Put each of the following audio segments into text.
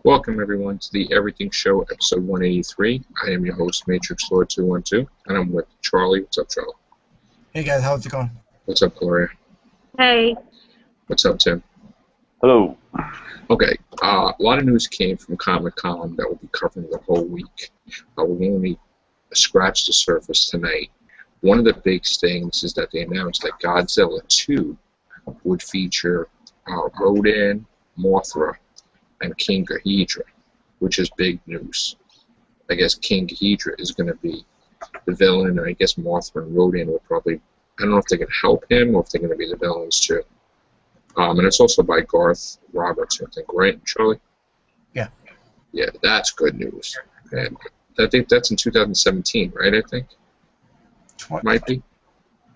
Welcome everyone to the Everything Show, episode 183. I am your host, Matrix Lord 212, and I'm with Charlie. What's up, Charlie? Hey guys, how's it going? What's up, Gloria? Hey. What's up, Tim? Hello. Okay, a lot of news came from Comic-Con that we'll be covering the whole week. We only scratched the surface tonight. One of the big things is that they announced that Godzilla 2 would feature Rodan, Mothra, and King Ghidorah, which is big news. I guess King Ghidorah is going to be the villain, and I guess Mothra and Rodan will probably, I don't know if they can help him or if they're going to be the villains too. And it's also by Garth Roberts, I think, right, Charlie? Yeah. Yeah, that's good news. And I think that's in 2017, right, I think? Might be.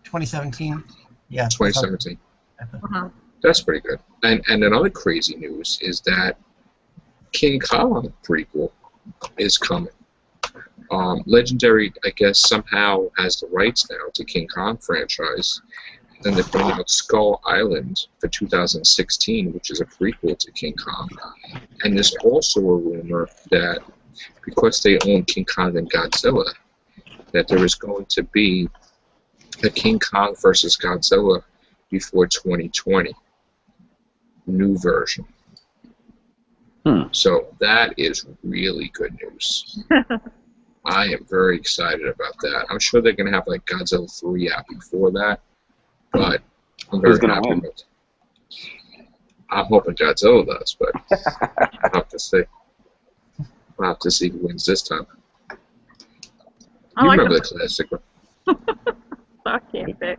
2017? Yeah. 2017. Uh-huh. That's pretty good. And another crazy news is that King Kong prequel is coming. Legendary, I guess, somehow has the rights now to King Kong franchise. And they're putting out Skull Island for 2016, which is a prequel to King Kong. And there's also a rumor that because they own King Kong and Godzilla, that there is going to be a King Kong versus Godzilla before 2020. New version. So that is really good news. I am very excited about that. I'm sure they're going to have like Godzilla 3 out before that, but I'm very happy with it. I'm hoping Godzilla does, but I'll have to see. I'll have to see who wins this time. You remember the classic one. I can't pick.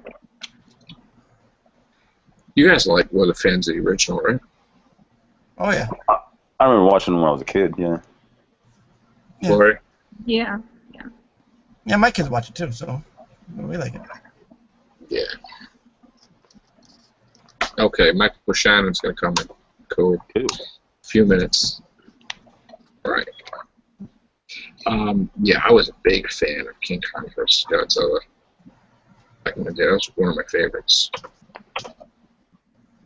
You guys were the fans of the original, right? Oh yeah. I remember watching them when I was a kid, yeah. Lori? Yeah. Yeah, my kids watch it too, so we like it. Yeah. Okay, Michael Shannon's going to come in. Cool. Few minutes. All right. Yeah, I was a big fan of King Kong vs. Godzilla back in the day. That was one of my favorites.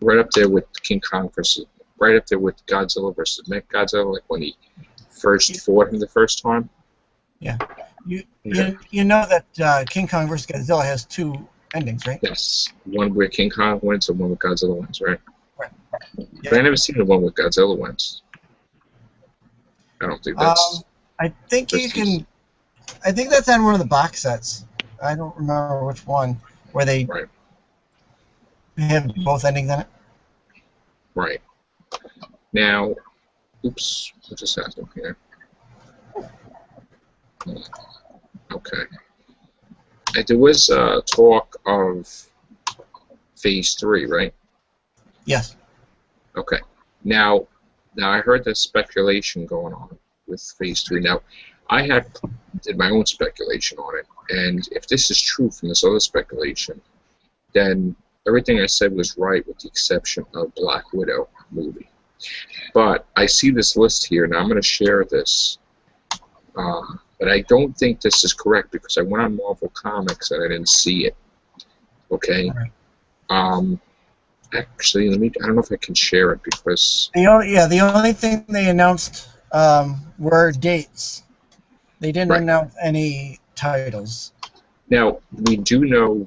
Right up there with King Kong versus, right up there with Godzilla versus Godzilla, like when he first fought him the first time. Yeah. You know that King Kong vs. Godzilla has two endings, right? Yes. One where King Kong wins and one where Godzilla wins, right? Right. Yeah. But I never seen the one where Godzilla wins. I don't think that's... I think you can... I think that's on one of the box sets. I don't remember which one, where they have both endings in it. Right. Now, oops, what just happened here? Okay. There was talk of Phase 3, right? Yes. Okay. Now I heard there's speculation going on with Phase 3. Now, I did my own speculation on it, and if this is true from this other speculation, then everything I said was right with the exception of Black Widow movie. But I see this list here, and I'm going to share this. But I don't think this is correct because I went on Marvel Comics and I didn't see it. Okay? Actually, I don't know if I can share it because... The only thing they announced were dates. They didn't announce any titles. Now, we do know,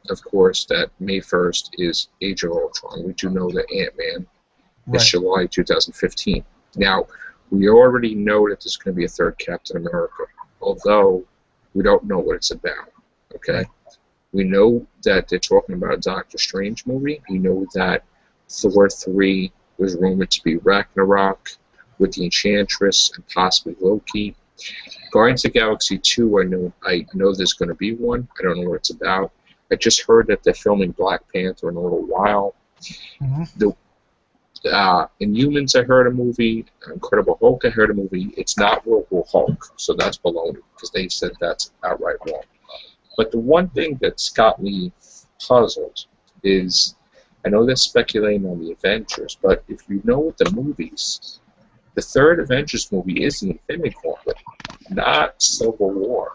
of course, that May 1st is Age of Ultron. We do know that Ant-Man is July 2015. Now, we already know that there's going to be a third Captain America, although we don't know what it's about, okay? We know that they're talking about a Doctor Strange movie. We know that Thor 3 was rumored to be Ragnarok with the Enchantress and possibly Loki. Guardians of the Galaxy 2, I know there's going to be one. I don't know what it's about. I just heard that they're filming Black Panther in a little while. Inhumans, I heard a movie. Incredible Hulk, I heard a movie. It's not World War Hulk, so that's baloney because they said that's outright wrong. But the one thing that's got me puzzled is, I know they're speculating on the Avengers, but if you know the movies, the third Avengers movie is the Infinity Gauntlet, not Civil War.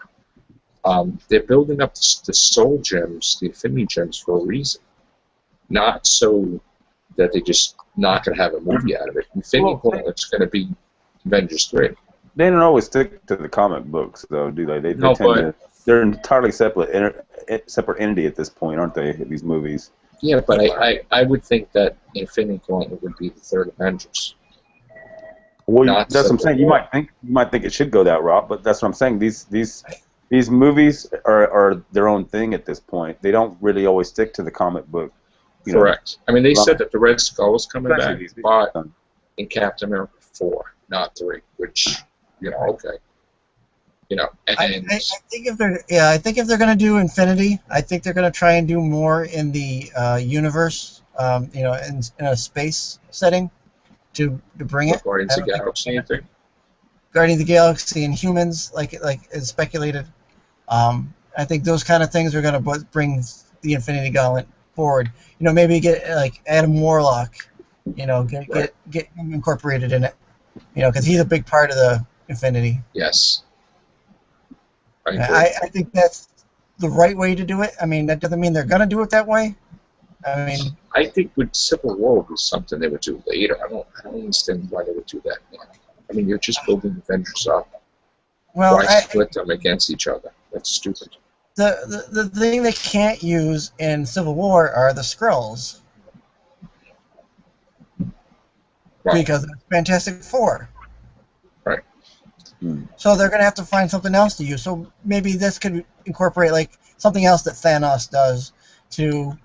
They're building up the Soul Gems, the Infinity Gems, for a reason. Not so that they just not going to have a movie out of it. Infinity Gauntlet's going to be Avengers 3. They don't always stick to the comic books, though, do they? They No, tend but to. They're an entirely separate entity at this point, aren't they? These movies. yeah, but I would think that Infinity Gauntlet would be the third Avengers. Well, Not that's what I'm saying. You Civil might think it should go that route, but that's what I'm saying. These movies are their own thing at this point. They don't really always stick to the comic book. Correct. I mean, they said that the Red Skull was coming back, Especially but in Captain America 4, not 3, which, okay. And I think if they're going to do Infinity, I think they're going to try and do more in the universe, in a space setting to bring it. Guardians of the Galaxy, I think. Guardians of the Galaxy and humans, like is speculated. I think those kind of things are going to bring the Infinity Gauntlet forward. Maybe get like Adam Warlock, get him incorporated in it. Because he's a big part of the Infinity. Yes. I think that's the right way to do it. I mean, that doesn't mean they're going to do it that way. I think with Civil War would be something they would do later. I don't understand why they would do that now. I mean, you're just building Avengers up. Well, why split them against each other? That's stupid. The thing they can't use in Civil War are the Skrulls. Right. Because of Fantastic Four. Right. So they're going to have to find something else to use. So maybe this could incorporate like something else that Thanos does to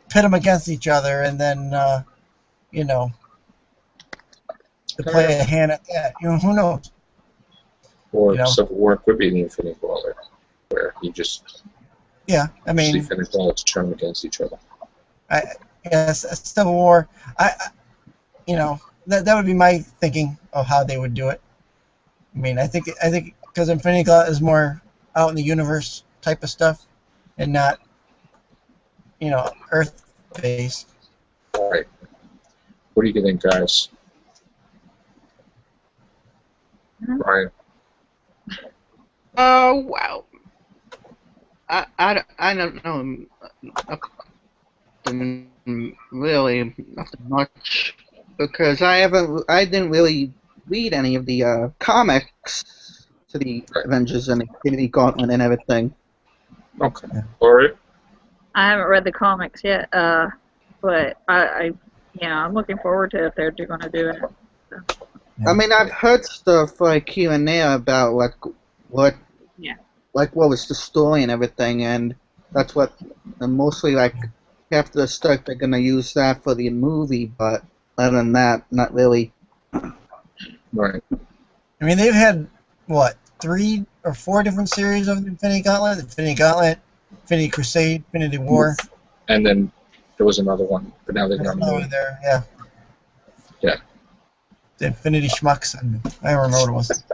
pit them against each other, and then to play a hand at that. Who knows? Or Civil War could be the Infinity Gauntlet, where you just Infinity Gauntlet to turn against each other. Civil War. That would be my thinking of how they would do it. I mean, I think because Infinity Gauntlet is more out in the universe type of stuff, and not Earth based. All right. What do you think, guys? Brian. Oh wow. I don't know. Really nothing much, because I didn't really read any of the comics to the Avengers and Infinity Gauntlet and everything. Okay. All right. I haven't read the comics yet, but I'm looking forward to if they're going to do it. So. I mean, I've heard stuff like here and there about what was the story and everything, and that's what mostly like after the stuff they're gonna use that for the movie, but other than that, not really. Right. I mean, they've had 3 or 4 different series of Infinity Gauntlet: Infinity Gauntlet, Infinity Crusade, Infinity War, and then there was another one, but now they're another not. one there. Yeah. Yeah. The Infinity Schmucks, and I don't remember what it was.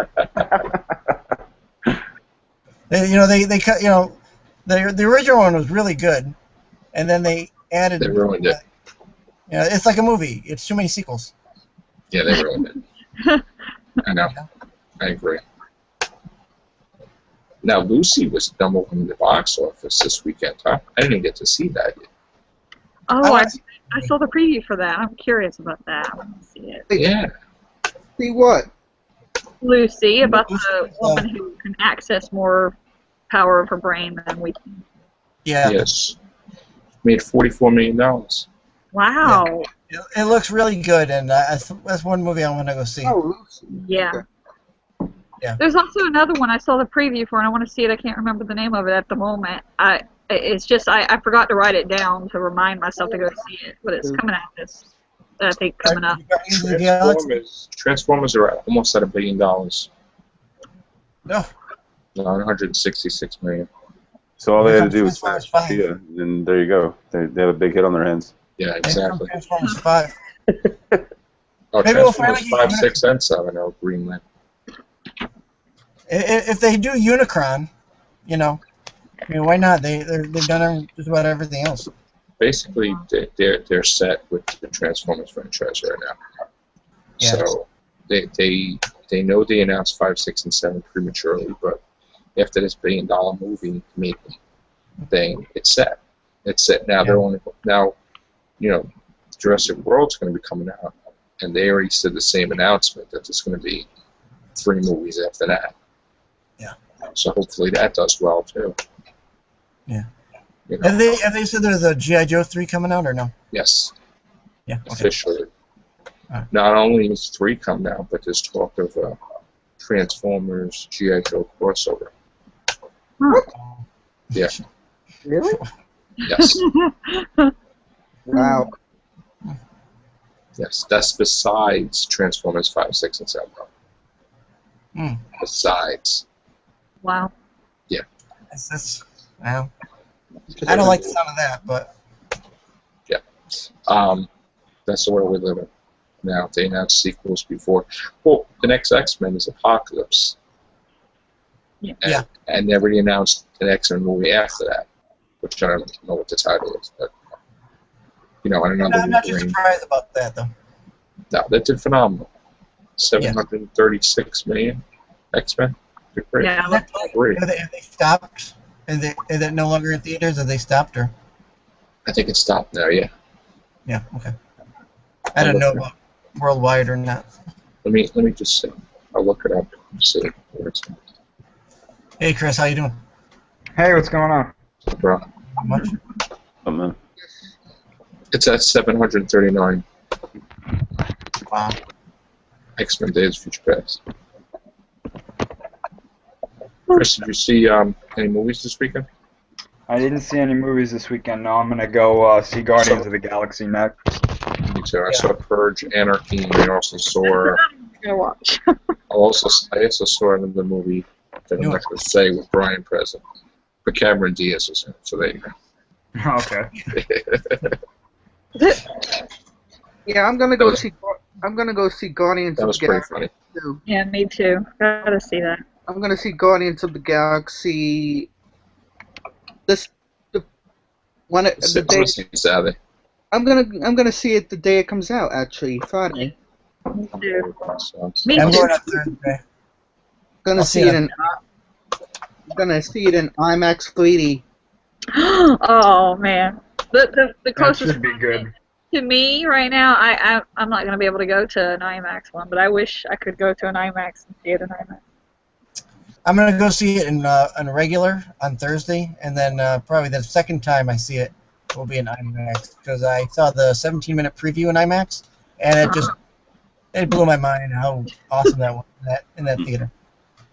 They cut. The original one was really good, and then they added. They ruined it. It's like a movie. It's too many sequels. Yeah, they ruined it. I know. I agree. Now, Lucy was number 1 in the box office this weekend, huh? I didn't even get to see that yet. Oh, I saw the preview for that. I'm curious about that. I want to see it. Yeah. See what? Lucy, about the woman who can access more power of her brain than we can. Yeah. Yes. Made $44 million. Wow. Yeah. It looks really good, and that's one movie I want to go see. Oh, Lucy. Yeah. Okay. Yeah. There's also another one I saw the preview for, and I want to see it. I can't remember the name of it at the moment. It's just I forgot to write it down to remind myself to go see it, but it's coming out this. I think coming up. Transformers are almost at $1 billion. No. No. 166 million. So all they had to do was and there you go. They have a big hit on their hands. Yeah, exactly. Transformers 5. Oh, Maybe we'll Transformers 5, 6, and 7 are Greenland. If they do Unicron, why not? They've done just about everything else. Basically, they're set with the Transformers franchise right now. Yeah. So they know they announced 5, 6, and 7 prematurely, but after this $1 billion movie making thing, it's set. It's set now. They're only now, Jurassic World's going to be coming out, and they already said the same announcement that there's going to be 3 movies after that. Yeah. So hopefully that does well too. Yeah. You know? Have they said there's a G.I. Joe 3 coming out or no? Yes. Yeah. Okay. Officially. Alright. Not only is 3 coming out, but there's talk of Transformers G.I. Joe crossover. Yeah. Really? Yes. Wow. Yes. That's besides Transformers 5, 6, and 7. Hmm. Besides. Wow. That's wow. I don't like the sound of that, but That's the world we live in now. They announced sequels before. Well, the next X-Men is Apocalypse. Yeah. And they already announced an X-Men movie after that, which I don't know what the title is, but you know, and another I'm not too Wolverine. surprised about that though. No, that did phenomenal. 736 million X-Men. They're great. Yeah. Great. Have they stopped? Is it no longer in theaters? Have they stopped or? I think it stopped now. Yeah. Yeah. Okay. I don't know about worldwide or not. Let me just see. I'll look it up and see where it's at. Hey Chris, how you doing? Hey, what's going on? Bro. Not much. Oh, man. It's at 739. Wow. X-Men Days of Future Past. Chris, did you see any movies this weekend? I didn't see any movies this weekend. No, I'm gonna go see Guardians of the Galaxy next. Me too. I saw Purge, Anarchy, and I also saw. I'm gonna watch. I also saw another movie that I'm not going to say with Brian present, but Cameron Diaz was in it. So there you go. Okay. Yeah, I'm gonna go see. I'm gonna go see Guardians That of was the pretty Galaxy funny. too. Yeah, me too. Gotta see that. I'm gonna see Guardians of the Galaxy. When it, the I'm day gonna see Saturday. I'm gonna see it the day it comes out. Actually, Friday. Me I'm too. going with my Me I'm too. going on Thursday. Gonna I'll see see it it. in. Gonna see it in IMAX 3D. Oh man, the That closest should be good. to me right now, I'm not gonna be able to go to an IMAX one, but I wish I could go to an IMAX and see it in IMAX. I'm gonna go see it in a regular on Thursday, and then probably the second time I see it will be in IMAX because I saw the 17-minute preview in IMAX, and it blew my mind how awesome that was in that theater.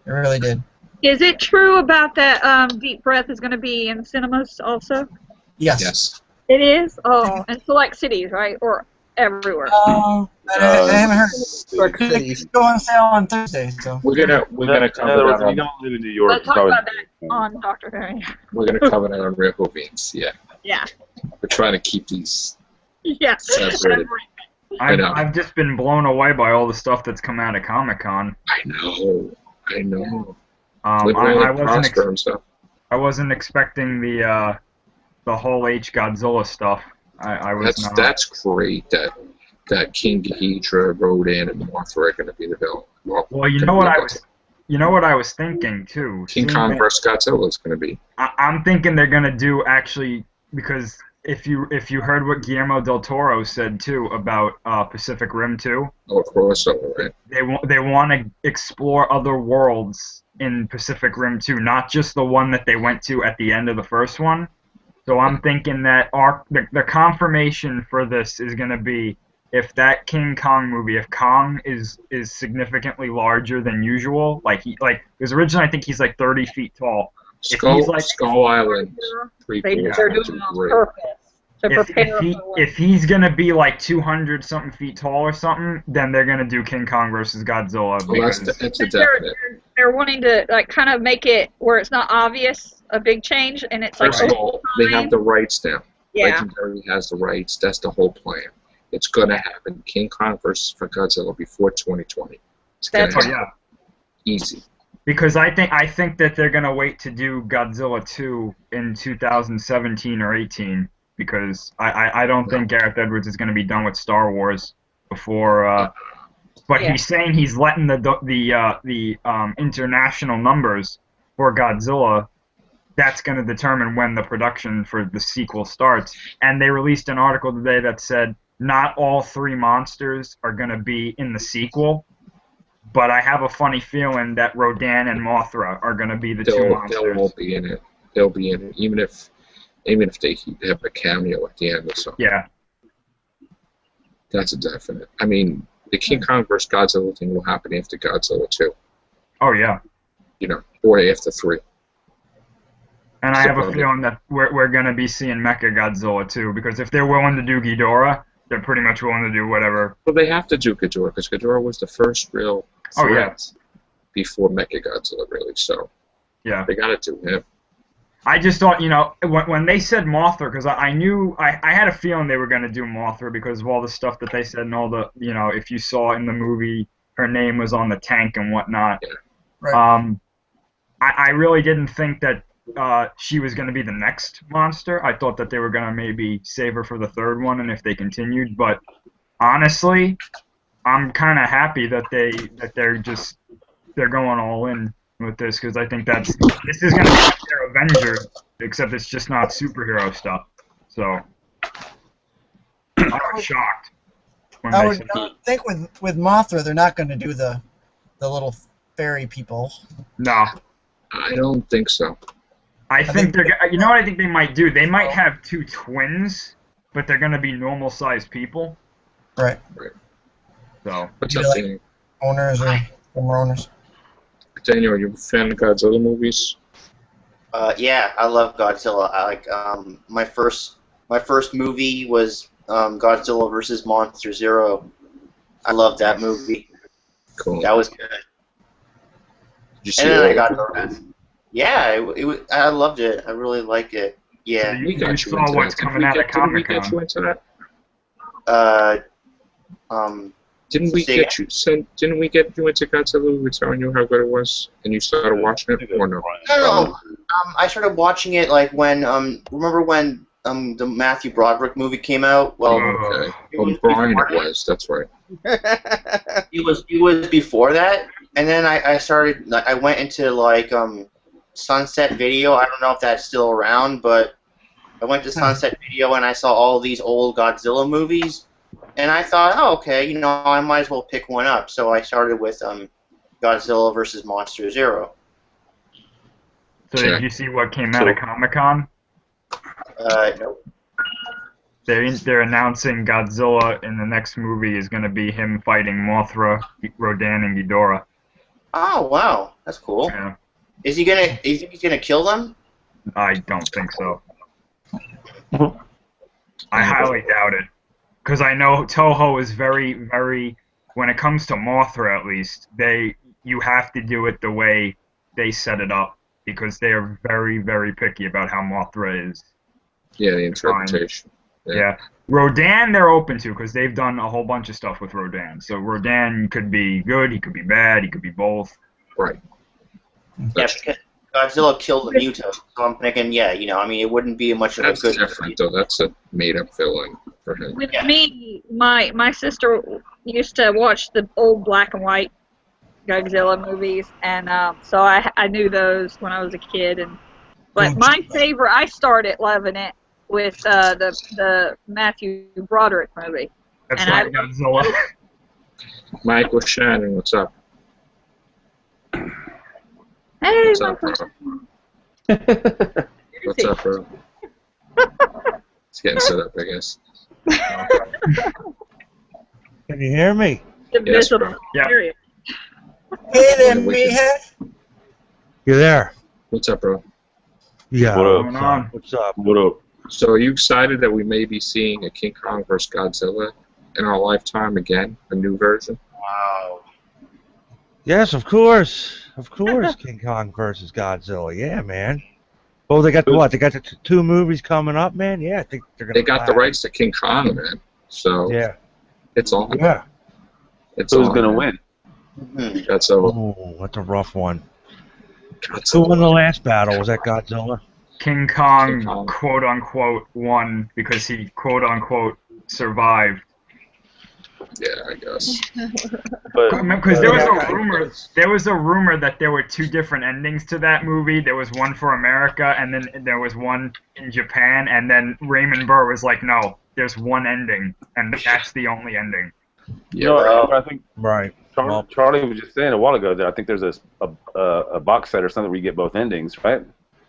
It really did. Is it true about that Deep Breath is gonna be in cinemas also? Yes. Yes. It is. Oh, in select cities, right, or everywhere? I haven't heard. Dark It's Cities. go on sale on Thursday, so. We're gonna In cover other words, that if you on, don't live in New York, Let's you talk probably about that on Dr. Who. we're gonna cover that on Real Beans. Yeah. Yeah. We're trying to keep these Yeah. separated. I know. I've just been blown away by all the stuff that's come out of Comic-Con. I know. Literally Literally Prosper and stuff. I wasn't expecting the whole H Godzilla stuff. I was not. That's great that King Ghidorah, Rodan, and Mothra are going to be the villain. Well, you know what I was thinking too. King Seeing Kong that- versus Godzilla is going to be. I'm thinking they're gonna do actually because if you heard what Guillermo del Toro said too about Pacific Rim 2, Oh, of course, right? they want to explore other worlds in Pacific Rim 2, not just the one that they went to at the end of the first one. So I'm thinking that the confirmation for this is gonna be if that King Kong movie, if Kong is significantly larger than usual, because originally I think he's like 30 feet tall. Skull Island. They're Prequels doing were it on great. purpose to prepare for If he's gonna be like 200 something feet tall or something, then they're gonna do King Kong versus Godzilla. Well, that's a definite. they're wanting to like kind of make it where it's not obvious a big change, and it's like First of all, they have the rights now. yeah. Legendary has the rights. That's the whole plan. It's going to happen. King Kong versus Godzilla before 2020. It's going to That's happen. Yeah. Easy. Because I think that they're gonna wait to do Godzilla 2 in 2017 or 18 because I don't think Gareth Edwards is gonna be done with Star Wars before. But Yeah. he's saying he's letting the international numbers for Godzilla. That's going to determine when the production for the sequel starts. And they released an article today that said not all three monsters are going to be in the sequel, but I have a funny feeling that Rodan and Mothra are going to be the two monsters. They won't be in it. They'll be in it, even if they have a cameo at the end or something. Yeah. That's a definite. I mean, the King Kong vs. Godzilla thing will happen after Godzilla 2. Oh, yeah. You know, or after 3. And I have a feeling that we're going to be seeing Mecha Godzilla too, because if they're willing to do Ghidorah, they're pretty much willing to do whatever. Well, they have to do Ghidorah, because Ghidorah was the first real threat before Mecha Godzilla, really. So yeah, they got to do him. I just thought, you know, when they said Mothra, because I knew, I had a feeling they were going to do Mothra because of all the stuff that they said and all the, you know, if you saw in the movie, her name was on the tank and whatnot. Yeah. Right. I really didn't think that she was going to be the next monster. I thought that they were going to maybe save her for the third one, and if they continued. But honestly, I'm kind of happy that they're going all in with this, because I think this is going to be their Avengers, except it's just not superhero stuff. So I was shocked when I they would said think with Mothra, they're not going to do the little fairy people. no. I don't think so. I think they're. You know what I think they might do? They might have two twins, but they're going to be normal-sized people. Right. So. What's Maybe up, like Daniel? owners or former owners. Daniel, are you a fan of Godzilla movies? Yeah, I love Godzilla. I like my first movie was Godzilla vs. Monster Zero. I loved that movie. Cool. That was good. Did you see And then I got it? Yeah, it was, I loved it. I really liked it. Yeah. So We got you saw into what's that. coming out of Didn't we Comic-Con. get you into that? Didn't we get you into Godzilla? We were telling you how good it was, and you started watching it, or no? No. I started watching it like when remember when the Matthew Broderick movie came out? Well, Okay. Well, Brian it was. That's right. it was before that, and then I started. I went into like Sunset Video. I don't know if that's still around, but I went to Sunset Video and I saw all these old Godzilla movies, and I thought, oh, okay, you know, I might as well pick one up. So I started with Godzilla vs. Monster Zero. So did you see what came out of Comic-Con? Nope. They're announcing Godzilla in the next movie is going to be him fighting Mothra, Rodan, and Ghidorah. Oh wow, that's cool. Yeah. Is he gonna? You think he's gonna kill them? I don't think so. I highly doubt it, because I know Toho is very, very. When it comes to Mothra, at least, you have to do it the way they set it up, because they are very, very picky about how Mothra is. Yeah, the interpretation. Yeah. Rodan, they're open to, because they've done a whole bunch of stuff with Rodan. So Rodan could be good, he could be bad, he could be both. Right. Yeah, because Godzilla killed the Muto, so I'm thinking, yeah, you know, I mean, it wouldn't be much of a That's good. different, though. That's a made-up villain for him. With me, my sister used to watch the old black and white Godzilla movies, and so I knew those when I was a kid. But my favorite, I started loving it with the Matthew Broderick movie. That's And not Godzilla. Michael Shannon, what's up? Hey, What's up, bro? What's up, bro? It's getting set up, I guess. Can you hear me? Yes, bro. Yeah. Period. Hey there, Yeah, we meathead. You there? What's up, bro? Yeah. What up? Going on? What's up? What up? So are you excited that we may be seeing a King Kong vs. Godzilla in our lifetime again, a new version? Wow. Yes, of course. Of course, King Kong versus Godzilla. Yeah, man. Oh, they got the what? They got the two movies coming up, man. Yeah, I think they're gonna. They got the fly. rights to King Kong, man. So Yeah. it's on. Yeah. It's Who's on, gonna man. win? Godzilla. Oh, that's a rough one. Who Godzilla. won the last battle? Was that Godzilla? King Kong, King Kong. quote unquote, won because he, quote unquote, survived. Yeah, I guess. But Because there was a rumor that there were 2 different endings to that movie. There was one for America, and then there was one in Japan. And then Raymond Burr was like, "No, there's one ending, and that's the only ending." Yeah, no, I think Right. Charlie was just saying a while ago that I think there's a box set or something where you get both endings, right?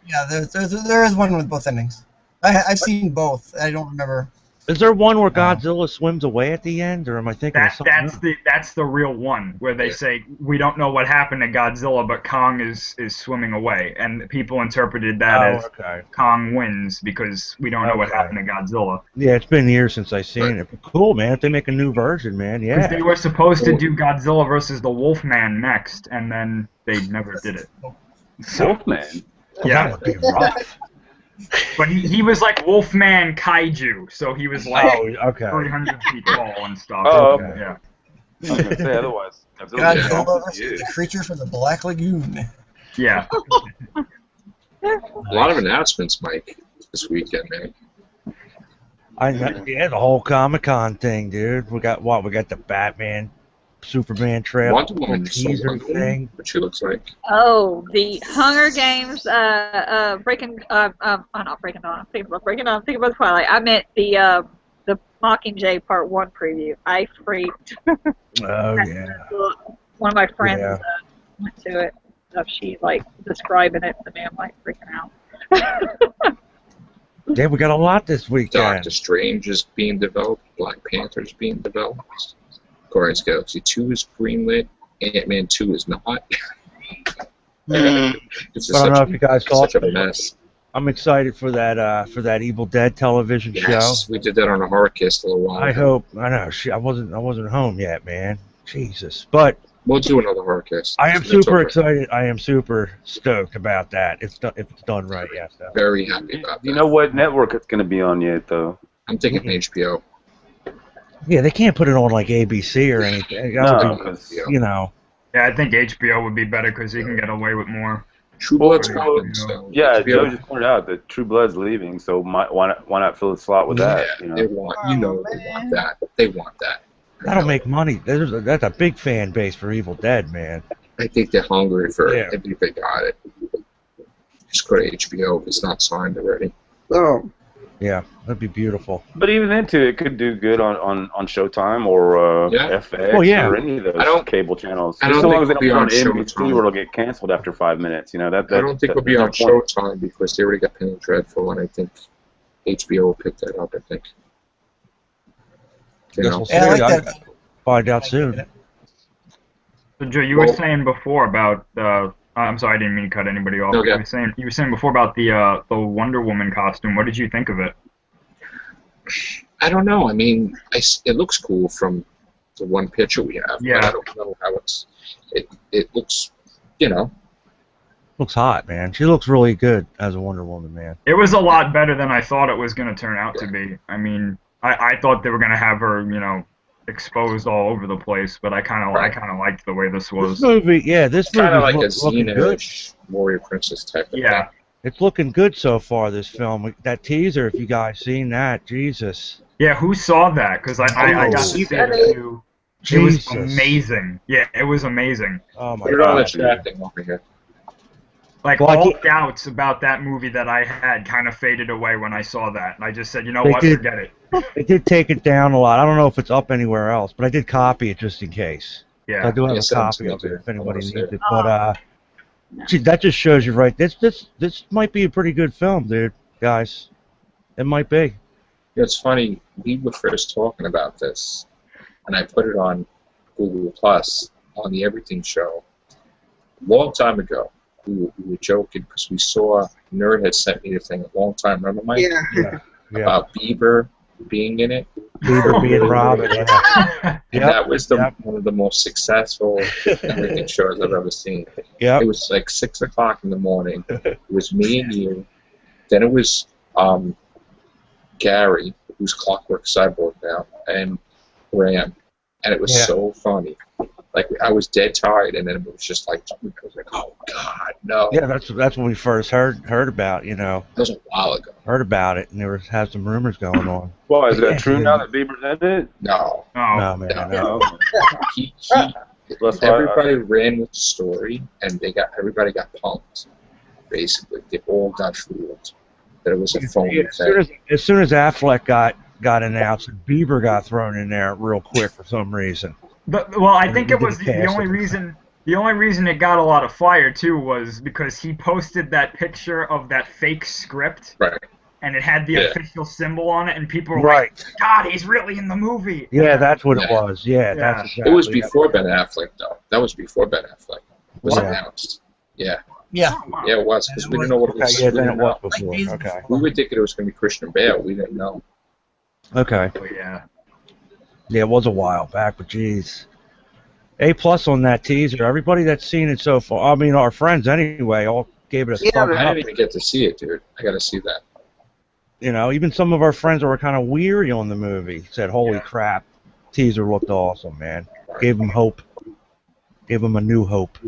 Yeah, there is one with both endings. I've seen both. I don't remember. Is there one where Godzilla swims away at the end, or am I thinking of something else? That's the real one where they say we don't know what happened to Godzilla, but Kong is swimming away, and people interpreted that as Kong wins because we don't know what happened to Godzilla. Yeah, it's been years since I've seen it. But cool, man. If they make a new version, man, yeah. Because they were supposed to do Godzilla versus the Wolfman next, and then they never did it. Wolfman? Yeah. That would be rough. But he was like Wolfman Kaiju, so he was like 300 feet tall and stuff. Oh, okay. Yeah. I was gonna say otherwise. Godzilla versus the creature from the Black Lagoon. Yeah. A lot of announcements, Mike, this weekend, man. The whole Comic-Con thing, dude. We got what? We got the Batman, Superman trailer, Wonder Woman, teaser thing. What she looks like. Oh, the Hunger Games, not Breaking Dawn. I'm thinking about Twilight. I meant the Mockingjay Part 1 preview. I freaked. Oh yeah. One of my friends went to it. So she like describing it to me. I'm like freaking out. Yeah, we got a lot this weekend. Doctor Strange is being developed. Black Panther is being developed. Guardians of the Galaxy 2 is greenlit. Ant-Man 2 is not. It's I don't know if you guys saw such a mess. I'm excited for that Evil Dead television show. We did that on a Horrorcast a little while ago. I know. I wasn't home yet, man. Jesus, but we'll do another Horrorcast. I am super excited. I am super stoked about that. If it's done right, yes. Very happy about that. You know what network it's going to be on yet, though? I'm thinking HBO. Yeah, they can't put it on like ABC or anything. You know. Yeah, I think HBO would be better because you can get away with more. True Blood's coming, so yeah, Joe just pointed out that True Blood's leaving, so why not fill the slot with that? You know? They want that. They want that. That'll make money. That's a big fan base for Evil Dead, man. I think they're hungry for it. I think they got it. Just go to HBO if it's not signed already. Oh. Yeah, that'd be beautiful. But even then, too, it could do good on Showtime or FX or any of those cable channels. I don't think it'll be on NBC, where it'll get canceled after 5 minutes. You know that. I don't think it'll be on Showtime because they already got Penny Dreadful, and I think HBO will pick that up. I think. You know? Yeah, I like that. Find out soon. So Joe, you were saying before about I'm sorry, I didn't mean to cut anybody off. Okay. You were saying before about the Wonder Woman costume. What did you think of it? I don't know. I mean, it looks cool from the one picture we have. Yeah. But I don't know how it looks. You know. Looks hot, man. She looks really good as a Wonder Woman, man. It was a lot better than I thought it was going to turn out to be. I mean, I thought they were going to have her, exposed all over the place, but I kind of liked the way this was. This movie is kind of like a Xena Warrior Princess type of thing. It's looking good so far, this film. That teaser, if you guys seen that, Jesus. Yeah, who saw that? Because I got to see it too. It was amazing. Yeah, it was amazing. Oh my God. Put it on the chat thing over here. Like, all doubts about that movie that I had kind of faded away when I saw that. And I just said, forget it. They did take it down a lot. I don't know if it's up anywhere else, but I did copy it just in case. Yeah. So I do have a copy of it if anybody needs it. But that just shows you right. This might be a pretty good film, dude, guys. It might be. It's funny. We were first talking about this, and I put it on Google Plus on the Everything Show a long time ago. We were joking because we saw Nerd had sent me the thing a long time. Remember, Mike? Yeah. About Bieber being in it. Bieber being Robin. Yeah. And that was one of the most successful Everything shows I've ever seen. Yeah. It was like 6 o'clock in the morning. It was me and you. Then it was Gary, who's Clockwork Cyborg now, and Graham. And it was so funny. Like, I was dead tired, and then it was just like, I was like, oh, God, no. Yeah, that's when we first heard about, That was a while ago. Heard about it, and there had some rumors going on. Well, is that true now that Bieber's in it? No. Oh. No, man. No. Everybody ran with the story, and everybody got punked. Basically, they all got fooled that it was a phony thing. As soon as Affleck got announced, Bieber got thrown in there real quick for some reason. Well, I think it was the only reason. The only reason it got a lot of fire too was because he posted that picture of that fake script, right? And it had the official symbol on it, and people were like, "God, he's really in the movie." Yeah, that's what it was. Yeah, that's exactly. It was before Ben Affleck, though. That was before Ben Affleck was announced. Yeah. Yeah. Yeah, it was because we didn't know what it was. Yeah, then it was before. Okay. We would think it was going to be Christian Bale. We didn't know. Okay. Oh, yeah. Yeah, it was a while back, but geez. A+ on that teaser. Everybody that's seen it so far, I mean, our friends anyway, all gave it a thumbs up. I didn't even get to see it, dude. I got to see that. You know, even some of our friends that were kind of weary on the movie said, "Holy crap, teaser looked awesome, man." Gave them hope. Gave them a new hope.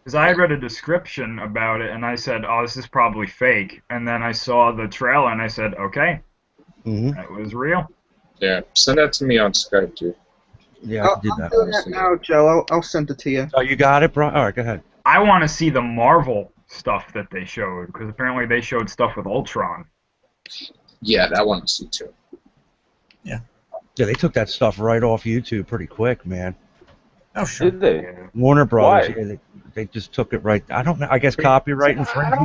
Because I read a description about it, and I said, "Oh, this is probably fake." And then I saw the trailer, and I said, "Okay, that was real." Yeah, send that to me on Skype, dude. Yeah, I can do that. I'm doing that now, Joe. I'll send it to you. Oh, you got it, bro? All right, go ahead. I want to see the Marvel stuff that they showed, because apparently they showed stuff with Ultron. Yeah, that one I see too. Yeah. Yeah, they took that stuff right off YouTube pretty quick, man. Oh, sure. Did they? Warner Brothers, Why? yeah, they just took it right. I don't know. I guess copyright infringement. I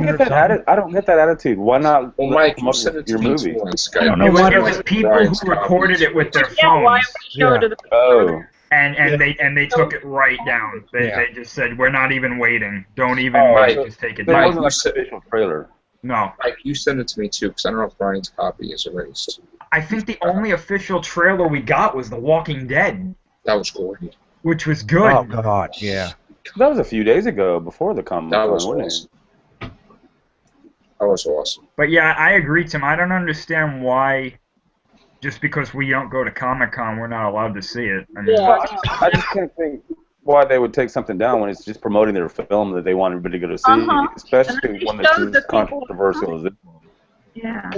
don't get that attitude. Why not? Well, Mike, you sent it to me too on Skype. It was people who recorded it with their phones. Yeah, why we showed it? Oh. And they took it right down. They just said, "We're not even waiting. Don't even just take it There down." wasn't like an official trailer. No. Mike, you send it to me too, because I don't know if Brian's copy is erased. I think the only official trailer we got was The Walking Dead, That was great. which was good. Oh God, yeah. That was a few days ago, before the Comic Con. That was wasn't awesome. That was awesome. But yeah, I agree, Tim. I don't understand why, just because we don't go to Comic-Con, we're not allowed to see it. I mean, I just can't think why they would take something down when it's just promoting their film that they want everybody to go to see, especially one that's as controversial as this one. Yeah.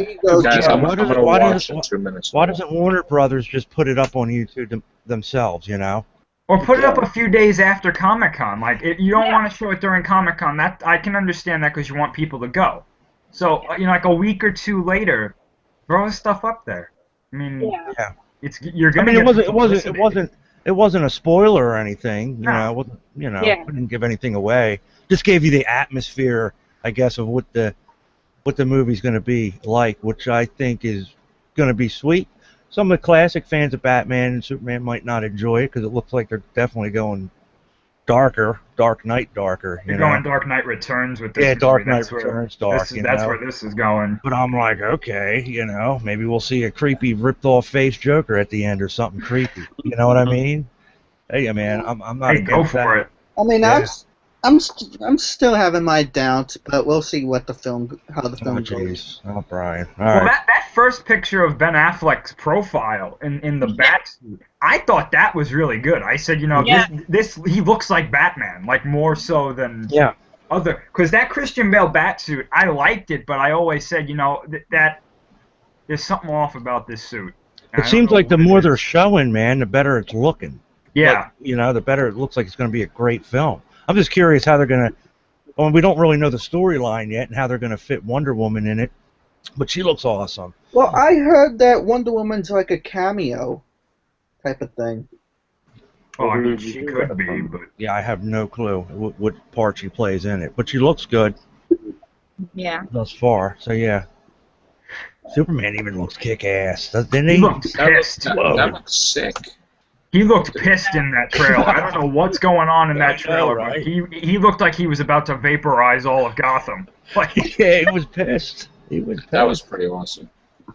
Guys, I'm going to watch in 2 minutes. Why doesn't Warner Brothers just put it up on YouTube themselves, you know? Or put it up a few days after Comic-Con. Like, if you don't want to show it during Comic-Con, that I can understand that because you want people to go. So, like a week or two later, throw the stuff up there. I mean, you're gonna. I mean, it wasn't a spoiler or anything. You know, it wasn't, it didn't give anything away. Just gave you the atmosphere, I guess, of what the movie's going to be like, which I think is going to be sweet. Some of the classic fans of Batman and Superman might not enjoy it because it looks like they're definitely going darker, Dark Knight darker. You're going Dark Knight Returns with this. Yeah, Dark Knight Returns dark. That's where this is going. But I'm like, okay, maybe we'll see a creepy, ripped-off face Joker at the end or something creepy. You know what I mean? Hey, man, I'm not against go for it. I mean, I'm still having my doubts, but we'll see how the film goes. Oh, Brian. All well, right. that first picture of Ben Affleck's profile in the bat suit, I thought that was really good. I said, this he looks like Batman, like more so than other. Because that Christian Bale bat suit, I liked it, but I always said, that there's something off about this suit. It seems like the more they're showing, man, the better it's looking. Yeah. Like, the better it looks like it's going to be a great film. I'm just curious how they're going to... Well, we don't really know the storyline yet and how they're going to fit Wonder Woman in it, but she looks awesome. Well, I heard that Wonder Woman's like a cameo type of thing. Oh, I mean, she could be, but... Yeah, I have no clue what part she plays in it, but she looks good. Yeah. Thus far, so yeah. Superman even looks kick-ass, doesn't he? He looks pissed. That looks sick. He looked pissed in that trailer. I don't know what's going on in that trailer, right? but he looked like he was about to vaporize all of Gotham. Like, yeah, he was pissed. That was pretty awesome.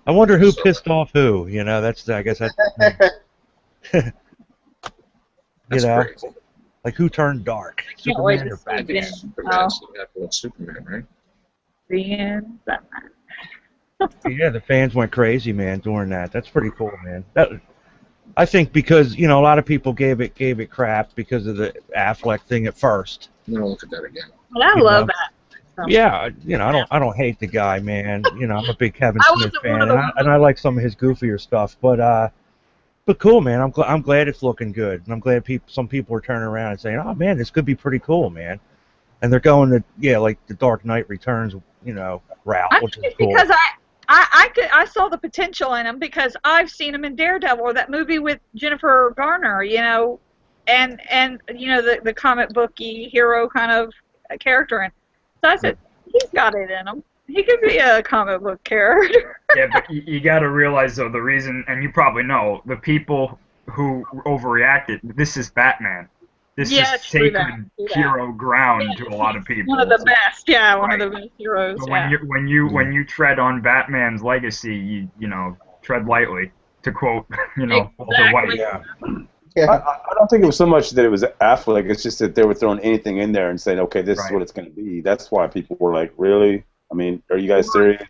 I wonder who pissed off who. I guess that's crazy. Like who turned dark? Can't wait Superman to or see Batman? this. Superman, right? Batman. Yeah, the fans went crazy, man, during that. That's pretty cool, man. I think because a lot of people gave it crap because of the Affleck thing at first. I'm gonna look at that again. Well, I love that. Yeah, I don't hate the guy, man. I'm a big Kevin Smith fan, and I like some of his goofier stuff. But But cool, man. I'm glad it's looking good, and I'm glad some people are turning around and saying, "Oh man, this could be pretty cool, man." And they're going to like the Dark Knight Returns, route, I which think is it's cool. because I saw the potential in him because I've seen him in Daredevil or that movie with Jennifer Garner, and the comic booky hero kind of character. And so I said, he's got it in him. He could be a comic book character. Yeah, but you got to realize though the reason, and you probably know, the people who overreacted. This is Batman. This is sacred hero ground to a lot of people. One of the best, one of the best heroes. So when you tread on Batman's legacy, you tread lightly. To quote, Walter White. Yeah. I don't think it was so much that it was Affleck. It's just that they were throwing anything in there and saying, okay, this is what it's going to be. That's why people were like, really? I mean, are you guys serious?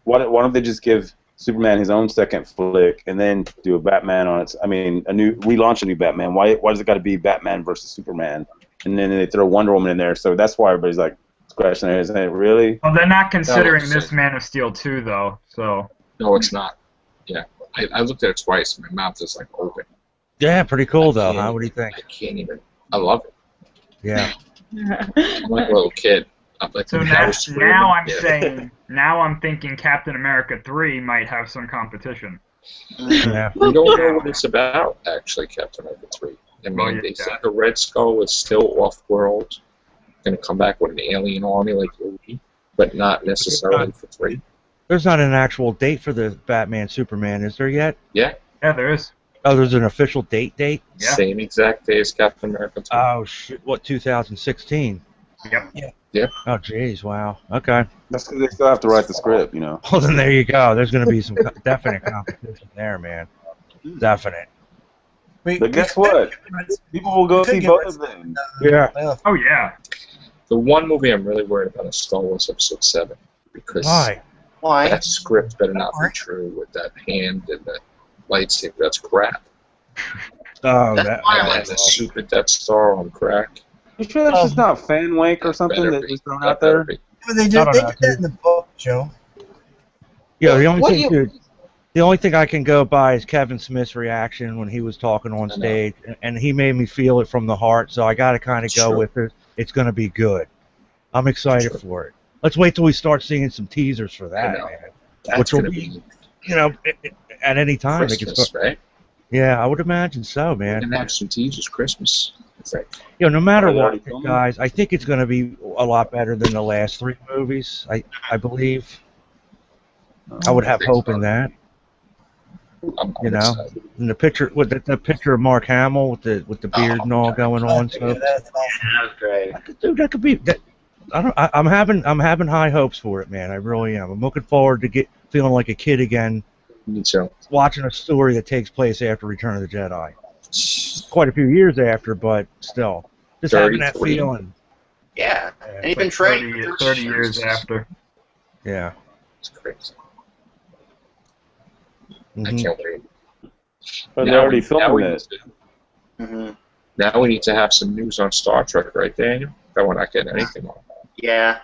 Why don't they just give Superman his own second flick and then do a Batman on it? I mean, relaunch a new Batman. Why does it got to be Batman versus Superman? And then they throw Wonder Woman in there. So that's why everybody's like scratching their heads. Really? Well, they're not considering this Man of Steel 2, though. So. No, it's not. Yeah, I looked at it twice. My mouth is like open. Yeah, pretty cool though, huh? What do you think? I can't even. I love it. Yeah. I'm like a little kid. So now I'm thinking Captain America 3 might have some competition. Yeah. We don't know what it's about, actually, Captain America 3. I mean, they said the Red Skull is still off-world, going to come back with an alien army like Loki, but not necessarily for 3. There's not an actual date for the Batman Superman, is there yet? Yeah. Yeah, there is. Oh, there's an official date? Yeah. Same exact day as Captain America 3. Oh, shit. What, 2016? Yep. Yeah. Oh, jeez, wow. Okay. That's because they still have to write the script, Well, then there you go. There's going to be some definite competition there, man. Definite. But guess what? People will go see both of them. Yeah. Oh, yeah. The one movie I'm really worried about is Star Wars Episode 7. Because Why? that script better not be true with that hand and the lightsaber. That's crap. Oh, that's a stupid Death Star on crack. You sure that's just not fan wank or something that was thrown out there? They did that in the book, Joe. Yeah, the only thing I can go by is Kevin Smith's reaction when he was talking on stage, and he made me feel it from the heart. So I got to kind of go with it. It's going to be good. I'm excited for it. Let's wait till we start seeing some teasers for that, man. That's going to be, at any time. Christmas, right? Yeah, I would imagine so, man. And have some teasers Christmas. No matter what, guys, I think it's going to be a lot better than the last 3 movies. I believe. I would have hope in that. And the picture with the picture of Mark Hamill with the beard and all going on. So Yeah, that was great. that could be that. I'm having high hopes for it, man. I really am. I'm looking forward to feeling like a kid again. Me too. Watching a story that takes place after Return of the Jedi. Quite a few years after, but still, just having that feeling. Yeah, and even training 30 years after. Yeah. It's crazy. Mm-hmm. I can't wait. But they're already filming it. Now we need to have some news on Star Trek, right, Daniel? That we're not getting anything on. Yeah.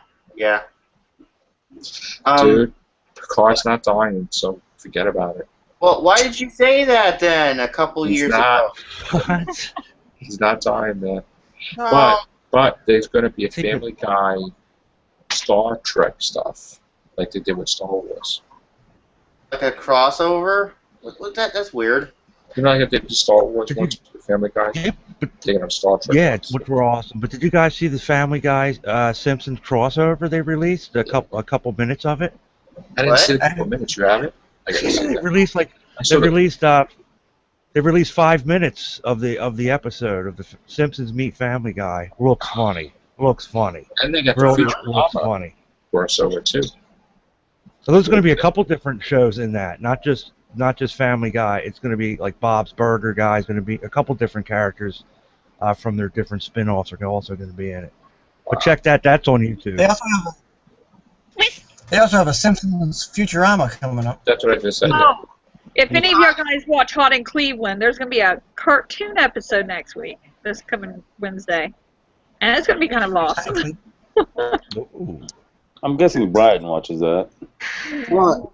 Dude, Picard's not dying, so forget about it. Well, why did you say that then a couple years ago? What? He's not dying, man. No. But there's going to be a Family Guy Star Trek stuff, like they did with Star Wars. Like a crossover? That's weird. You know how they did the Star Wars ones with Family Guy? Yeah, but taking up Star Trek. Yeah, which were awesome. But did you guys see the Family Guy Simpsons crossover they released? A couple minutes of it. I didn't see it a couple minutes. You have it? I gotta see They that. released they released 5 minutes of the episode of the Simpsons Meet Family Guy. Looks funny. And they got the Really feature looks funny. crossover too. So there's going to be a couple different shows in that, not just Family Guy. It's going to be like Bob's Burger Guy. It's going to be a couple different characters from their different spin-offs are also going to be in it. But check that. That's on YouTube. They also have a Simpsons Futurama coming up. That's what I just said. Oh, if any of you guys watch Hot in Cleveland, there's going to be a cartoon episode next week, this coming Wednesday. And it's going to be kind of awesome. I'm guessing Brian watches that. What?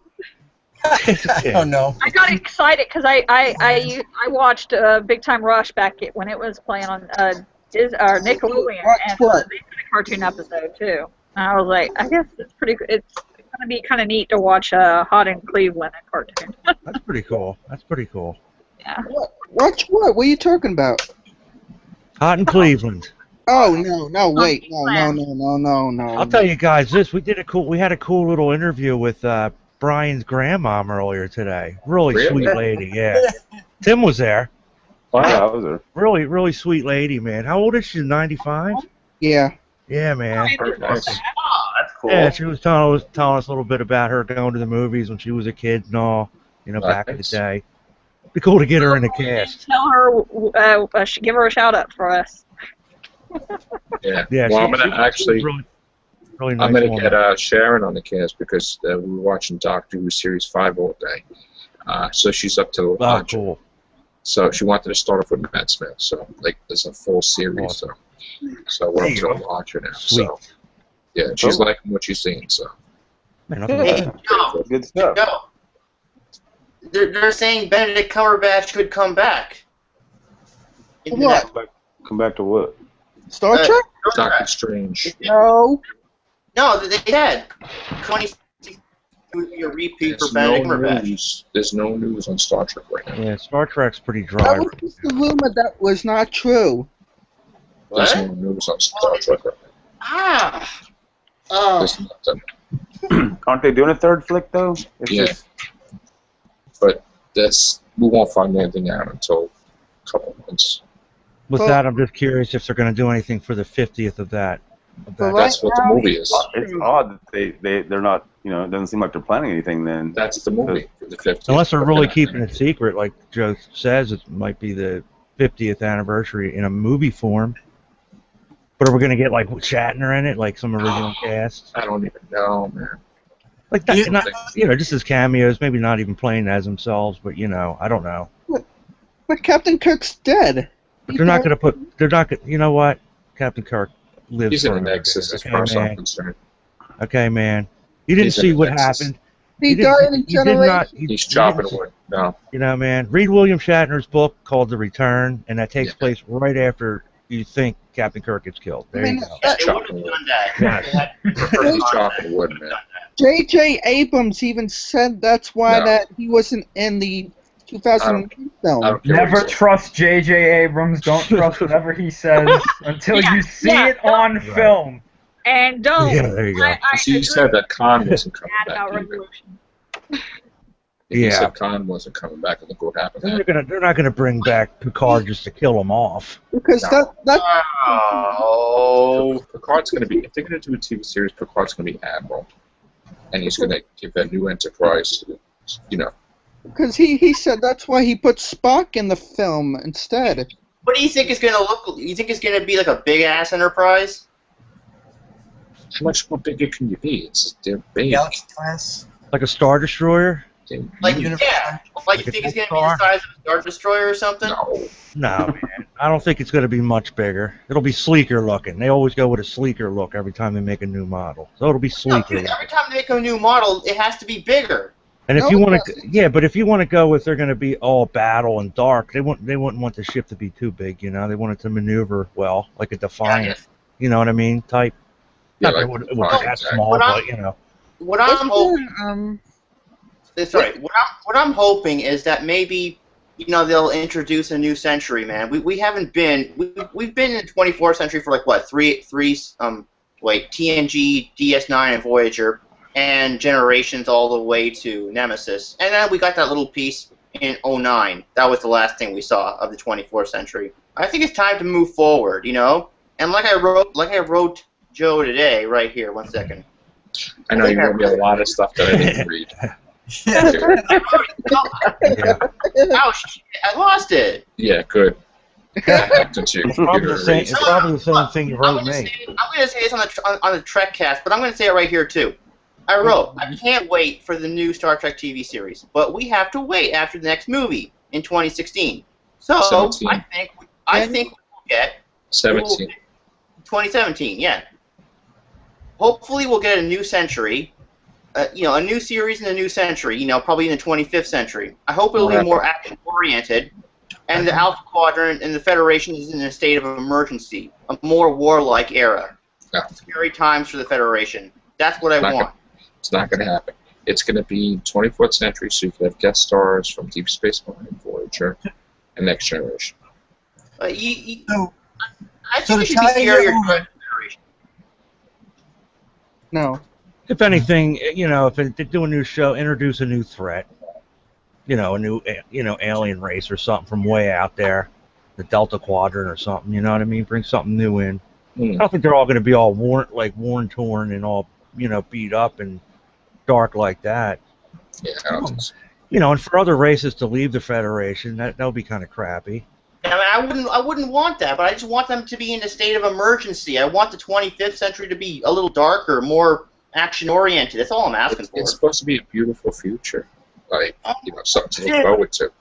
I don't know. I got excited because I watched Big Time Rush back when it was playing on Nickelodeon, and they had a cartoon episode too. And I was like, I guess it's gonna be kind of neat to watch Hot in Cleveland a cartoon. That's pretty cool. That's pretty cool. Yeah. Watch what? What are you talking about? Hot in Cleveland. Oh no! Wait, no! I'll tell you guys this. We had a cool little interview with Brian's grandmom earlier today. Really sweet lady. Yeah. Tim was there. Wow, I was there. Really sweet lady, man. How old is she? 95? Yeah. Yeah, man. Oh, that's cool. Yeah, she was telling us a little bit about her going to the movies when she was a kid and all, back in the day. Be cool to get her in the cast. Tell her, give her a shout out for us. Yeah. Well, I'm gonna actually. Really nice. I'm gonna get Sharon on the cast because we were watching Doctor Who Series 5 all day. So she's up to the lodge. Cool. So she wanted to start off with Matt Smith. So there's a full series. Awesome. So we're up to the lodge now. Sweet. So yeah, she's liking what she's seeing. So. Man, Good stuff. No. They're saying Benedict Cumberbatch could come back. What? Come back to what? Star Trek? Doctor Strange. No. No, they had 20 a repeat for Benedict Cumberbatch. There's no news on Star Trek right now. Yeah, Star Trek's pretty dry. That was just a rumor that was not true. There's no news on Star Trek right now. There's nothing. Aren't they doing a third flick though? But we won't find anything out until a couple months. With that, I'm just curious if they're going to do anything for the 50th of that. That's what the movie is. It's odd that they're not. It doesn't seem like they're planning anything then. That's the movie for the 50th. Unless they're really keeping it secret, like Joe says, it might be the 50th anniversary in a movie form. But are we going to get like Shatner in it, like some original cast? I don't even know, man. Like that, just as cameos, maybe not even playing as themselves, but I don't know. But Captain Kirk's dead. But they're not going to put. They're not going. You know what? Captain Kirk lives. He's in the Nexus, as far as I'm concerned. Okay, man. You didn't see what happened. He died in Generation. He's chopping wood. No. Man. Read William Shatner's book called The Return, and that takes place right after you think Captain Kirk gets killed. There you go. He's chopping wood. He's chopping wood, man. J.J. Abrams even said that's why that he wasn't in the 2008 film. Never trust J.J. Abrams. Don't trust whatever he says until you see it on film. And don't. Yeah, there you go. You said that Khan wasn't coming back. Revolution. He said Khan wasn't coming back, and look what happened. They're not gonna bring back Picard just to kill him off. Because Picard's gonna be. If they're gonna do a TV series, Picard's gonna be Admiral, and he's gonna give a new Enterprise. Because he said that's why he put Spock in the film instead. What do you think is gonna look? You think it's gonna be like a big ass Enterprise? How much more bigger can you be? They're big. Galaxy class. Like a Star Destroyer? Like you think it's gonna be the size of a Star Destroyer or something? No, man. I don't think it's gonna be much bigger. It'll be sleeker looking. They always go with a sleeker look every time they make a new model. So it'll be sleeker. Every time they make a new model, it has to be bigger. And if you want to, but if you want to go with they're going to be all battle and dark, they wouldn't want the ship to be too big, they want it to maneuver well, like a Defiant, you know what I mean, type. Yeah, not like that it would be that small, but What I'm hoping, what I'm hoping is that maybe they'll introduce a new century, man. We haven't been we've been in the 24th century for like what three TNG, DS9, and Voyager. And Generations all the way to Nemesis. And then we got that little piece in 09. That was the last thing we saw of the 24th century. I think it's time to move forward, And like I wrote Joe today, right here, 1 second. I know you wrote me a lot of stuff that I didn't read. Ouch, I lost it. Yeah, good. It's probably the same thing you wrote me. I'm going to say this on the TrekCast, but I'm going to say it right here, too. I wrote, I can't wait for the new Star Trek TV series, but we have to wait after the next movie in 2016. So 17. I think we'll get 17. 2017, yeah. Hopefully we'll get a new century, a new series in a new century. Probably in the 25th century. I hope it'll be more action oriented, and the Alpha Quadrant and the Federation is in a state of emergency, a more warlike era. Yeah. Scary times for the Federation. That's what I want. It's not going to happen. It's going to be 24th century, so you can have guest stars from Deep Space Nine, Voyager, and Next Generation. I think it should be scarier than the Federation. No. If anything, if they do a new show, introduce a new threat. A new, alien race or something from way out there, the Delta Quadrant or something. You know what I mean? Bring something new in. I don't think they're all going to be all worn, torn, and all beat up and dark like that. Yeah, I don't think so. And for other races to leave the Federation, that'll be kind of crappy. I wouldn't want that, but I just want them to be in a state of emergency. I want the 25th century to be a little darker, more action-oriented. That's all I'm asking for. It's supposed to be a beautiful future, something to look forward to.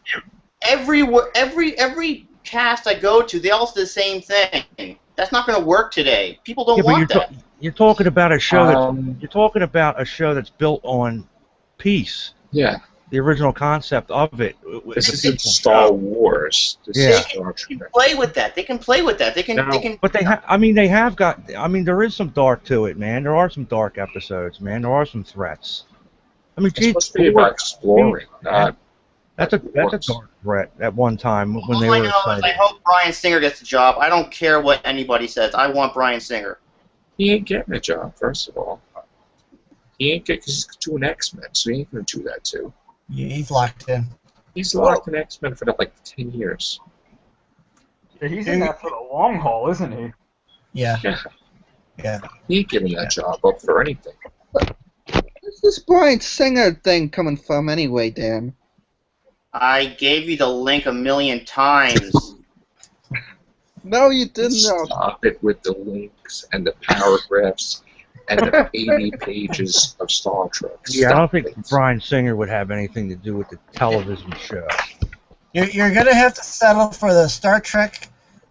Every cast I go to, they all say the same thing. That's not going to work today. People don't want that. You're talking about a show you're talking about a show that's built on peace. Yeah. The original concept of it. This is Star Wars. Yeah. They can play with that. They can play with that. They can. But they have got. There is some dark to it, man. There are some dark episodes, man. There are some threats. It's supposed to be about exploring. That's a dark threat at one time when they were. All I know is I hope Bryan Singer gets the job. I don't care what anybody says. I want Bryan Singer. He ain't getting a job, first of all. He ain't because he's doing X-Men, so he ain't going to do that too. Yeah, he's locked in. He's locked in X-Men for 10 years. Yeah, he's in that for the long haul, isn't he? Yeah. He ain't giving that job up for anything. Where's this Bryan Singer thing coming from anyway, Dan? I gave you the link a million times. No, you didn't. Stop it with the links and the paragraphs and the 80 pages of Star Trek. Yeah, I don't think Bryan Singer would have anything to do with the television show. You're going to have to settle for the Star Trek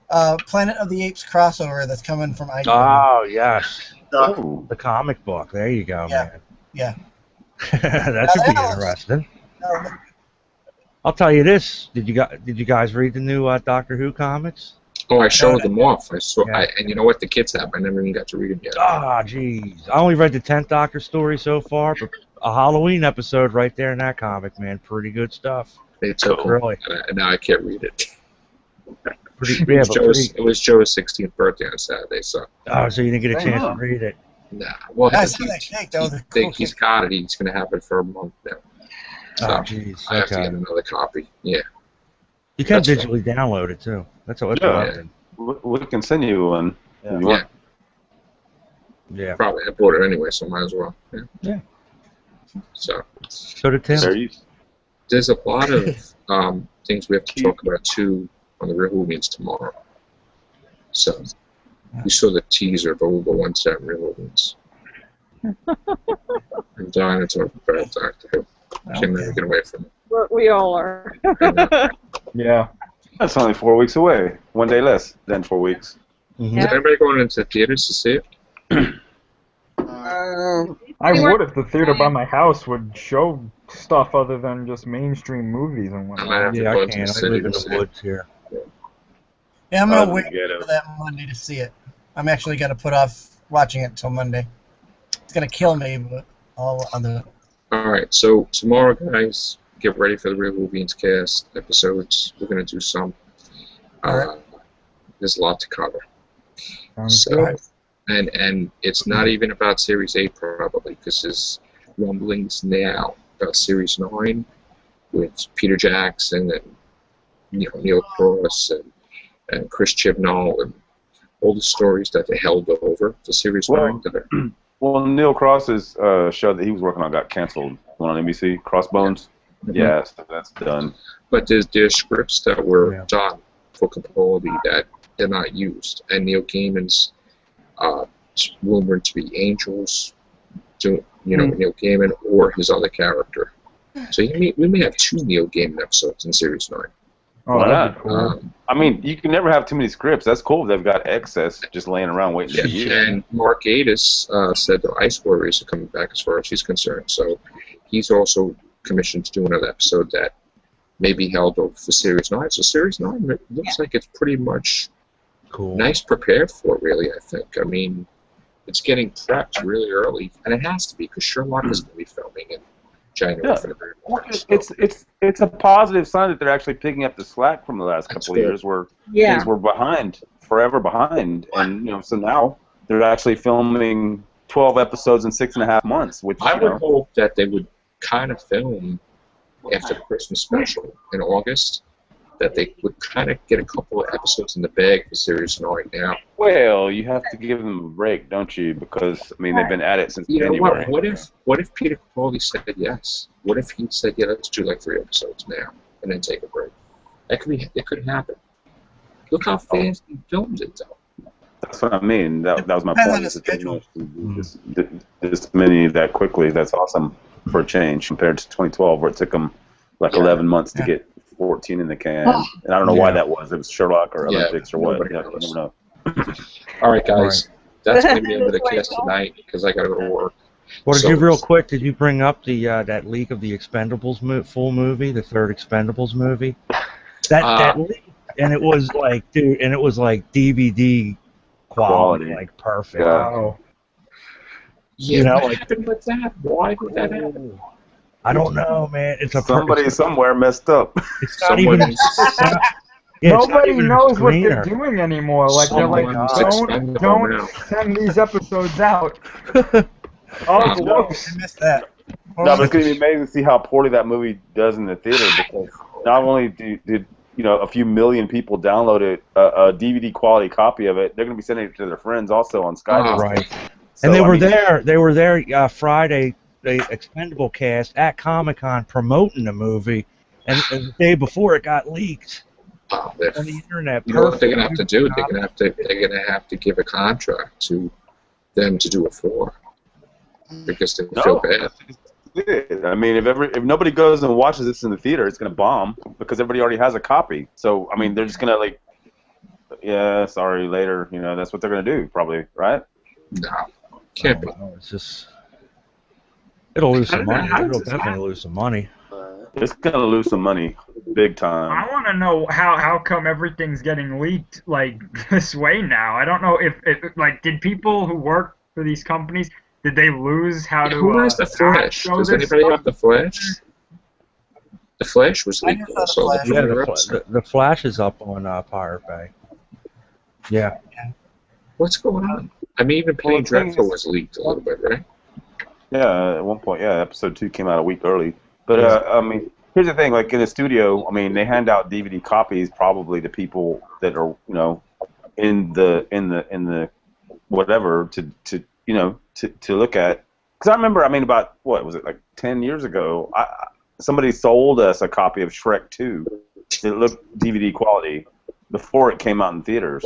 Planet of the Apes crossover that's coming from IGN. Oh, yes. The comic book. There you go, man. Yeah. That should be interesting. I'll tell you this. Did you guys read the new Doctor Who comics? Oh, I showed them off. I saw, and you know what? The kids have. I never even got to read them yet. Ah, jeez. I only read the 10th Doctor story so far, but a Halloween episode right there in that comic, man. Pretty good stuff. It's cool. Really. And now I can't read it. It was Joe's 16th birthday on Saturday, so. Oh, so you didn't get a chance to read it? Nah. Well, he's got it. He's going to have it for a month now. So jeez. I have to get another copy. Yeah. You can digitally download it too. That's what we can send you one. Yeah. Probably. I bought it anyway, so might as well. Yeah. So did Tim. There's a lot of things we have to talk about too on the Real Movies tomorrow. So you saw the teaser, but we'll go on to that Real Movies. I'm dying to talk about Doctor Who. Can't never get away from it. We all are. Yeah. That's only 4 weeks away. 1 day less than 4 weeks. Mm-hmm. Is anybody going into theaters to see it? I would if the theater by my house would show stuff other than just mainstream movies and whatnot. Yeah, I can. I live in the woods here. Yeah, I'm going to wait for that Monday to see it. I'm actually going to put off watching it until Monday. It's going to kill me, but I'll do it. All right, so tomorrow, guys, get ready for the Real Movies cast episodes. We're going to do some. There's a lot to cover. So, and it's not even about Series 8 probably, because there's rumblings now about Series 9 with Peter Jackson and Neil Cross and Chris Chibnall and all the stories that they held over to Series 9. Well, Neil Cross's show that he was working on got canceled. One on NBC, Crossbones. Mm-hmm. Yeah, so that's done. But there's scripts that were done for Capaldi that they're not used, and Neil Gaiman's rumored to be Angels, Neil Gaiman or his other character. So we may have 2 Neil Gaiman episodes in Series 9. Oh, Why that'd not? be cool. I mean, you can never have too many scripts. That's cool if they've got excess just laying around waiting to be used. And Mark Gatiss said the Ice Warriors are coming back as far as he's concerned. So he's also commissioned to do another episode that may be held over for Series 9. So Series 9 looks like it's pretty much nice prepared for it, really, I think. I mean, it's getting prepped really early, and it has to be because Sherlock is going to be filming in January, February. It's a positive sign that they're actually picking up the slack from the last couple of years where things were forever behind, and so now they're actually filming 12 episodes in 6.5 months. Which I would hope that they would kind of film after the Christmas special in August, that they would kind of get a couple of episodes in the bag for Series 9 now. Well, you have to give them a break, don't you? Because I mean, they've been at it since January. What if Peter Capaldi said yes? What if he said, yeah, let's do like 3 episodes now and then take a break? It could happen. Look how fast he filmed it, though. That's what I mean. That was my point. This many that quickly. That's awesome for a change compared to 2012, where it took them like 11 months to get 14 in the can. And I don't know why that was. It was Sherlock or Olympics or what. You never know. All right, guys. That's going to be the end of the cast tonight because I got to go to work. Well, real quick, did you bring up the that leak of the Expendables full movie, the third Expendables movie? That leak, and it was like, dude, and it was like DVD quality. Like perfect. Wow. Yeah, what happened with that? Why did that happen? I don't know, man. It's a somebody somewhere messed up. It's not even. Nobody knows what they're doing anymore. Like they're like, don't send these episodes out. I missed that. No, but it's going to be amazing to see how poorly that movie does in the theater, because not only did a few million people download it, a DVD quality copy of it, they're going to be sending it to their friends also on Skype. Right. So, and they were there Friday, the Expendable cast at Comic-Con promoting the movie, and the day before it got leaked on the internet. You know what they're going to have to do? They're going to have to give a contract to them to do it for, because they feel bad. I mean, if nobody goes and watches this in the theater, it's going to bomb because everybody already has a copy. So I mean, they're just going to like, yeah, sorry, later. That's what they're going to do, probably, right? No, can't be. It's just, it'll lose some money. It'll definitely lose some money. It's going to lose some money, big time. I want to know how come everything's getting leaked like this way now. I don't know if did people who work for these companies, did they lose how to? Who has the Flash? Does anybody have the Flash? The Flash was leaked also. Yeah, the Flash is up on Pirate Bay. Yeah. What's going on? I mean, even Penny Dreadful was leaked a little bit, right? Yeah, at one point, episode 2 came out a week early. But I mean, here's the thing: like in the studio, I mean, they hand out DVD copies probably to people that are, in the whatever to look at. Because I remember, I mean, about what was it, like 10 years ago? Somebody sold us a copy of Shrek 2. It looked DVD quality before it came out in theaters.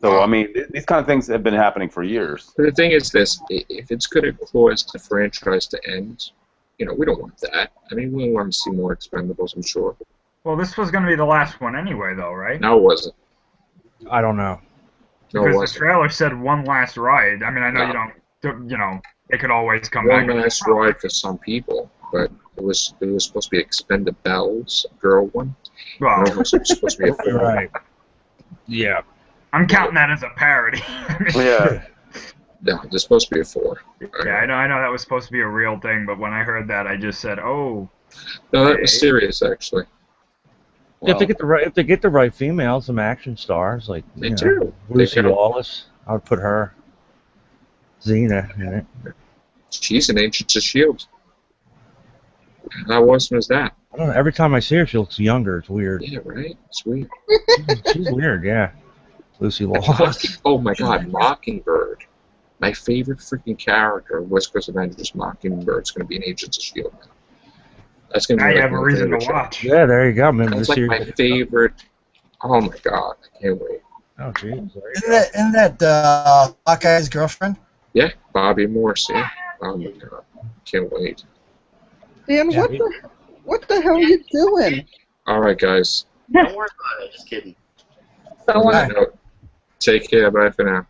So, I mean, these kind of things have been happening for years. But the thing is this, if it's going to cause the franchise to end, we don't want that. I mean, we want to see more Expendables, I'm sure. Well, this was going to be the last one anyway, though, right? No, it wasn't. I don't know. Because the trailer said one last ride. I mean, I know you don't, they could always come back. One last ride for some people, but it was supposed to be Expendables, a girl one. Well, it was supposed to be a film. Right. Yeah. I'm counting that as a parody. Yeah. No, there's supposed to be a 4. Yeah, I know that was supposed to be a real thing, but when I heard that, I just said, "Oh." No, that was serious, actually. Wow. If they get the right females, some action stars like Lucy Lawless, I would put her. Xena in it. She's an Agent of S.H.I.E.L.D. How awesome is that? I don't know. Every time I see her, she looks younger. It's weird. Yeah, right? It's weird. She's weird, yeah. Lucy Lawless. Oh my God, Mockingbird. My favorite freaking character in West Coast Avengers, Mockingbird's going to be an Agent of S.H.I.E.L.D. now. That's going to be I have a reason to watch. Yeah, there you go. That's like my favorite. Oh my God, I can't wait. Oh, jeez. Isn't that Hawkeye's girlfriend? Yeah, Bobby Morse. Yeah. Oh my God, can't wait. Dan, what the hell are you doing? All right, guys. Don't worry about it. Just kidding. So On that note, take care. Bye for now.